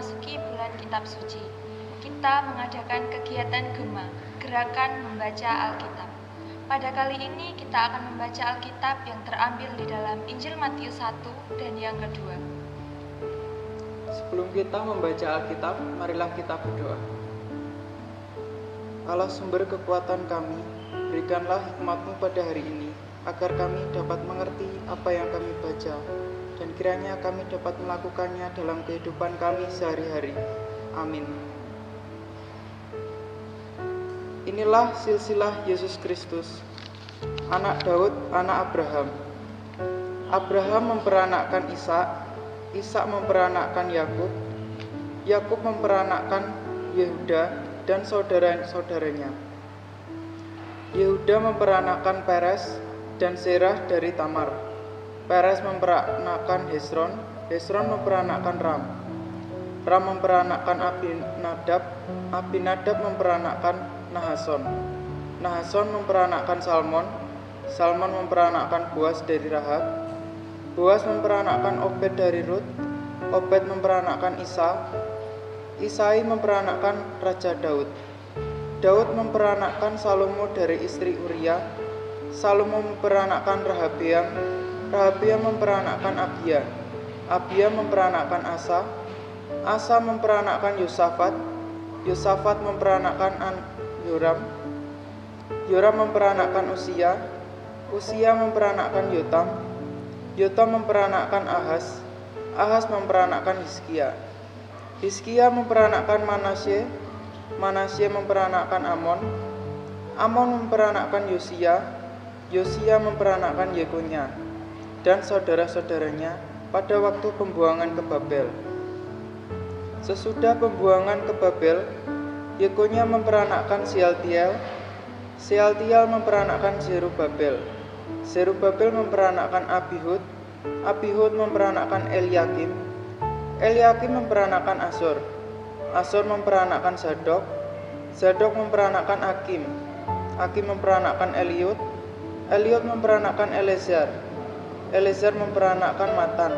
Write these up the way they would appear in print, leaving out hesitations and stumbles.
memasuki bulan kitab suci. Kita mengadakan kegiatan Gema, gerakan membaca Alkitab. Pada kali ini kita akan membaca Alkitab yang terambil di dalam Injil Matius 1 dan yang kedua. Sebelum kita membaca Alkitab, marilah kita berdoa. Allah sumber kekuatan kami, berikanlah hikmat-Mu pada hari ini, agar kami dapat mengerti apa yang kami baca, dan kiranya kami dapat melakukannya dalam kehidupan kami sehari-hari. Amin. Inilah silsilah Yesus Kristus, anak Daud, anak Abraham. Abraham memperanakkan Ishak, Ishak memperanakkan Yakub, Yakub memperanakkan Yehuda dan saudara-saudaranya. Yehuda memperanakkan Peres dan Serah dari Tamar. Peres memperanakkan Hesron, Hesron memperanakkan Ram. Ram memperanakkan Abinadab, Abinadab memperanakkan Nahason. Nahason memperanakkan Salmon, Salmon memperanakkan Boas dari Rahab. Boas memperanakkan Obed dari Rut, Obed memperanakkan Isai memperanakkan Raja Daud. Daud memperanakkan Salomo dari istri Uria. Salomo memperanakkan Rehabeam. Rehabeam memperanakkan Abia. Abia memperanakkan Asa. Asa memperanakkan Yosafat. Yosafat memperanakkan Yoram. Yoram memperanakkan Usia. Usia memperanakkan Yotam. Yotam memperanakkan Ahaz. Ahaz memperanakkan Hizkia. Hizkia memperanakkan Manasye. Manasye memperanakkan Amon. Amon memperanakkan Yosia. Yosia memperanakkan Yekonya dan saudara-saudaranya pada waktu pembuangan ke Babel. Sesudah pembuangan ke Babel, Yekonya memperanakkan Sealtiel. Sealtiel memperanakkan Zerubabel. Zerubabel memperanakkan Abihud. Abihud memperanakkan Eliakim. Eliakim memperanakkan Azor. Azor memperanakkan Zadok. Zadok memperanakkan Akim. Akim memperanakkan Eliud. Eliud memperanakkan Eleazar. Eleazar memperanakkan Matan.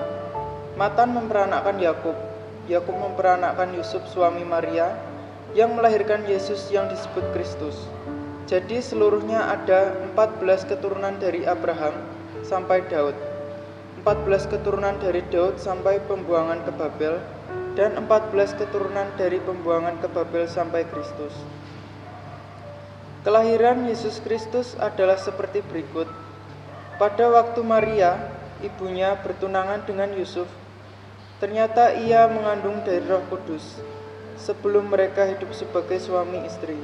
Matan memperanakkan Yakub. Yakub memperanakkan Yusuf suami Maria yang melahirkan Yesus yang disebut Kristus. Jadi seluruhnya ada 14 keturunan dari Abraham sampai Daud, 14 keturunan dari Daud sampai pembuangan ke Babel, dan 14 keturunan dari pembuangan ke Babel sampai Kristus. Kelahiran Yesus Kristus adalah seperti berikut. Pada waktu Maria, ibunya bertunangan dengan Yusuf, ternyata ia mengandung dari Roh Kudus sebelum mereka hidup sebagai suami istri.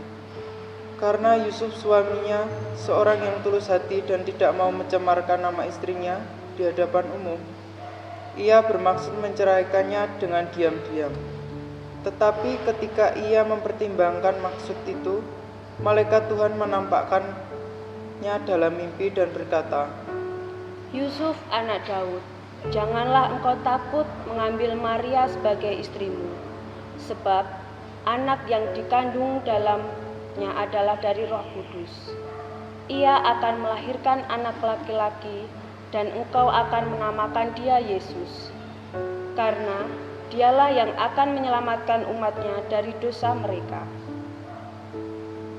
Karena Yusuf suaminya seorang yang tulus hati dan tidak mau mencemarkan nama istrinya di hadapan umum, ia bermaksud menceraikannya dengan diam-diam. Tetapi ketika ia mempertimbangkan maksud itu, malaikat Tuhan menampakkannya dalam mimpi dan berkata, Yusuf anak Daud, janganlah engkau takut mengambil Maria sebagai istrimu, sebab anak yang dikandung dalamnya adalah dari Roh Kudus. Ia akan melahirkan anak laki-laki, dan engkau akan menamakan dia Yesus, karena dialah yang akan menyelamatkan umatnya dari dosa mereka.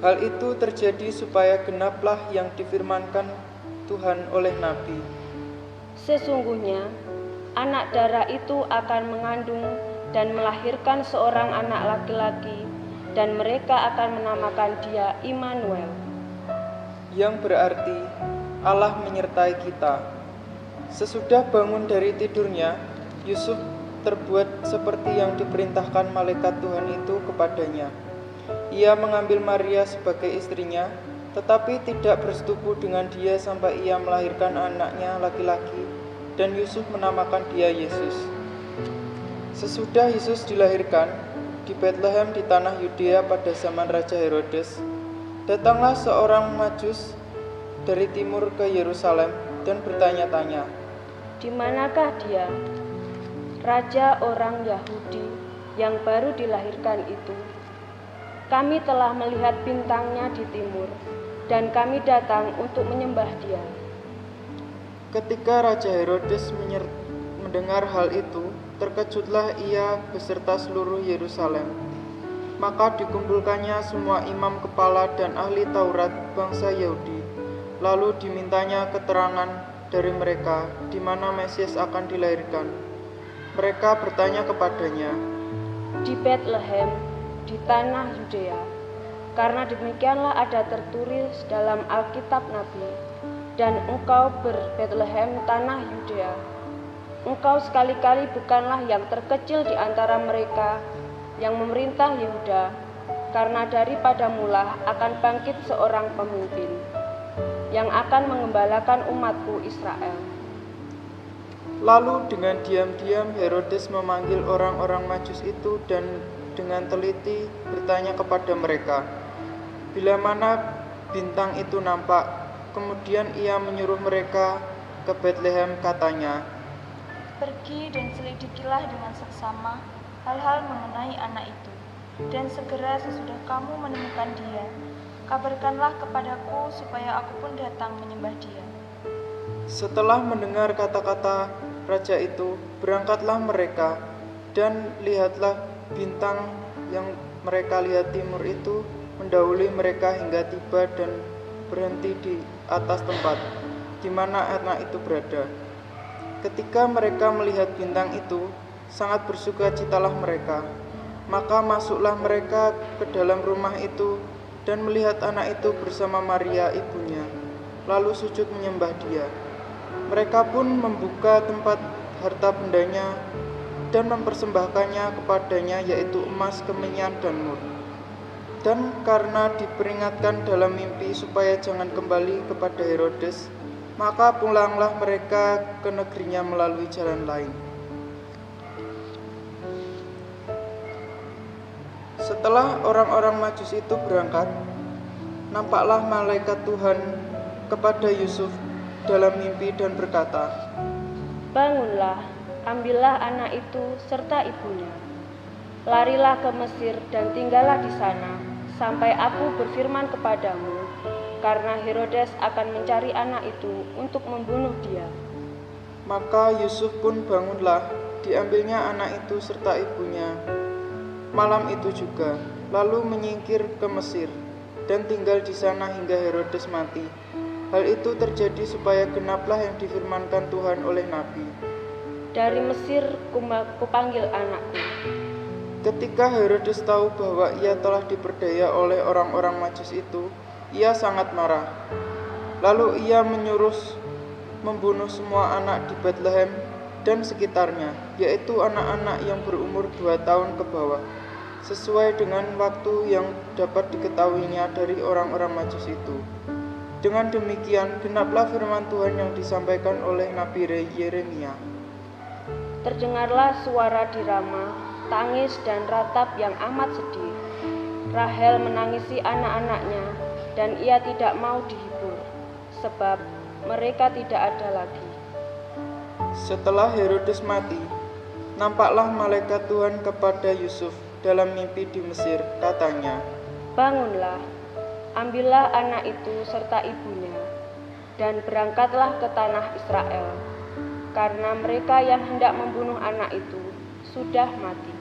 Hal itu terjadi supaya genaplah yang difirmankan Tuhan oleh Nabi. Sesungguhnya, anak darah itu akan mengandung dan melahirkan seorang anak laki-laki, dan mereka akan menamakan dia Immanuel. Yang berarti Allah menyertai kita. Sesudah bangun dari tidurnya, Yusuf terbuat seperti yang diperintahkan malaikat Tuhan itu kepadanya. Ia mengambil Maria sebagai istrinya, tetapi tidak bersetubuh dengan dia sampai ia melahirkan anaknya laki-laki, dan Yusuf menamakan dia Yesus. Sesudah Yesus dilahirkan di Betlehem di tanah Yudea pada zaman Raja Herodes, datanglah seorang Majus dari timur ke Yerusalem dan bertanya-tanya, Di manakah dia, Raja orang Yahudi yang baru dilahirkan itu? Kami telah melihat bintangnya di timur, dan kami datang untuk menyembah dia. Ketika Raja Herodes mendengar hal itu, terkejutlah ia beserta seluruh Yerusalem. Maka dikumpulkannya semua imam kepala dan ahli Taurat bangsa Yahudi. Lalu dimintanya keterangan dari mereka di mana Mesias akan dilahirkan. Mereka bertanya kepadanya, Di Bethlehem, di tanah Yudea, karena demikianlah ada tertulis dalam Alkitab Nabi, dan engkau ber-Bethlehem tanah Yudea, engkau sekali-kali bukanlah yang terkecil di antara mereka yang memerintah Yehuda, karena daripada mula akan bangkit seorang pemimpin yang akan mengembalakan umatku Israel. Lalu dengan diam-diam Herodes memanggil orang-orang Majus itu dan dengan teliti bertanya kepada mereka, bila mana bintang itu nampak. Kemudian ia menyuruh mereka ke Bethlehem, katanya, Pergi dan selidikilah dengan seksama hal-hal mengenai anak itu, dan segera sesudah kamu menemukan dia, kabarkanlah kepadaku supaya aku pun datang menyembah dia. Setelah mendengar kata-kata raja itu, berangkatlah mereka, dan lihatlah bintang yang mereka lihat timur itu mendahului mereka hingga tiba dan berhenti di atas tempat di mana anak itu berada. Ketika mereka melihat bintang itu, sangat bersukacitalah mereka. Maka masuklah mereka ke dalam rumah itu dan melihat anak itu bersama Maria ibunya, lalu sujud menyembah dia. Mereka pun membuka tempat harta bendanya dan mempersembahkannya kepadanya, yaitu emas, kemenyan, dan mur. Dan karena diperingatkan dalam mimpi supaya jangan kembali kepada Herodes, maka pulanglah mereka ke negerinya melalui jalan lain. Setelah orang-orang Majus itu berangkat, nampaklah malaikat Tuhan kepada Yusuf dalam mimpi dan berkata, Bangunlah, ambillah anak itu serta ibunya. Larilah ke Mesir dan tinggallah di sana, sampai aku berfirman kepadamu, karena Herodes akan mencari anak itu untuk membunuh dia. Maka Yusuf pun bangunlah, diambilnya anak itu serta ibunya malam itu juga, lalu menyingkir ke Mesir dan tinggal di sana hingga Herodes mati. Hal itu terjadi supaya genaplah yang difirmankan Tuhan oleh Nabi. Dari Mesir kupanggil anakku. Ketika Herodes tahu bahwa ia telah diperdaya oleh orang-orang Majus itu, ia sangat marah. Lalu ia menyuruh membunuh semua anak di Bethlehem dan sekitarnya, yaitu anak-anak yang berumur 2 tahun ke bawah, sesuai dengan waktu yang dapat diketahuinya dari orang-orang Majus itu. Dengan demikian, genaplah firman Tuhan yang disampaikan oleh Nabi Yeremia. Terdengarlah suara di Rama, tangis dan ratap yang amat sedih. Rahel menangisi anak-anaknya, dan ia tidak mau dihibur, sebab mereka tidak ada lagi. Setelah Herodes mati, nampaklah malaikat Tuhan kepada Yusuf dalam mimpi di Mesir, katanya, Bangunlah, ambillah anak itu serta ibunya, dan berangkatlah ke tanah Israel, karena mereka yang hendak membunuh anak itu sudah mati.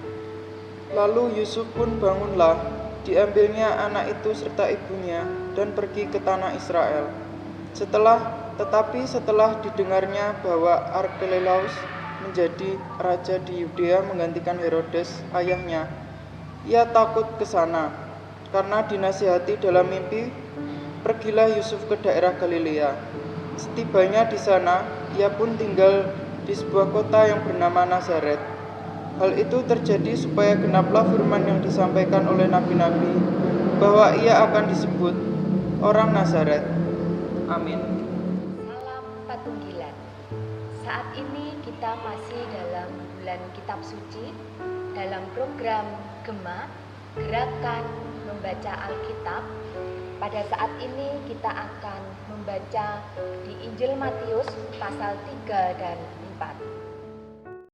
Lalu Yusuf pun bangunlah, diambilnya anak itu serta ibunya, dan pergi ke tanah Israel. Tetapi setelah didengarnya bahwa Arkelaus menjadi raja di Yudea menggantikan Herodes ayahnya, ia takut ke sana. Karena dinasihati dalam mimpi, pergilah Yusuf ke daerah Galilea. Setibanya di sana, ia pun tinggal di sebuah kota yang bernama Nazaret. Hal itu terjadi supaya genaplah firman yang disampaikan oleh nabi-nabi, bahwa ia akan disebut orang Nazaret. Amin. Salam Patunggilan. Saat ini kita masih dalam bulan Kitab Suci, dalam program Gema, Gerakan Membaca Alkitab. Pada saat ini kita akan membaca di Injil Matius pasal 3 dan 4.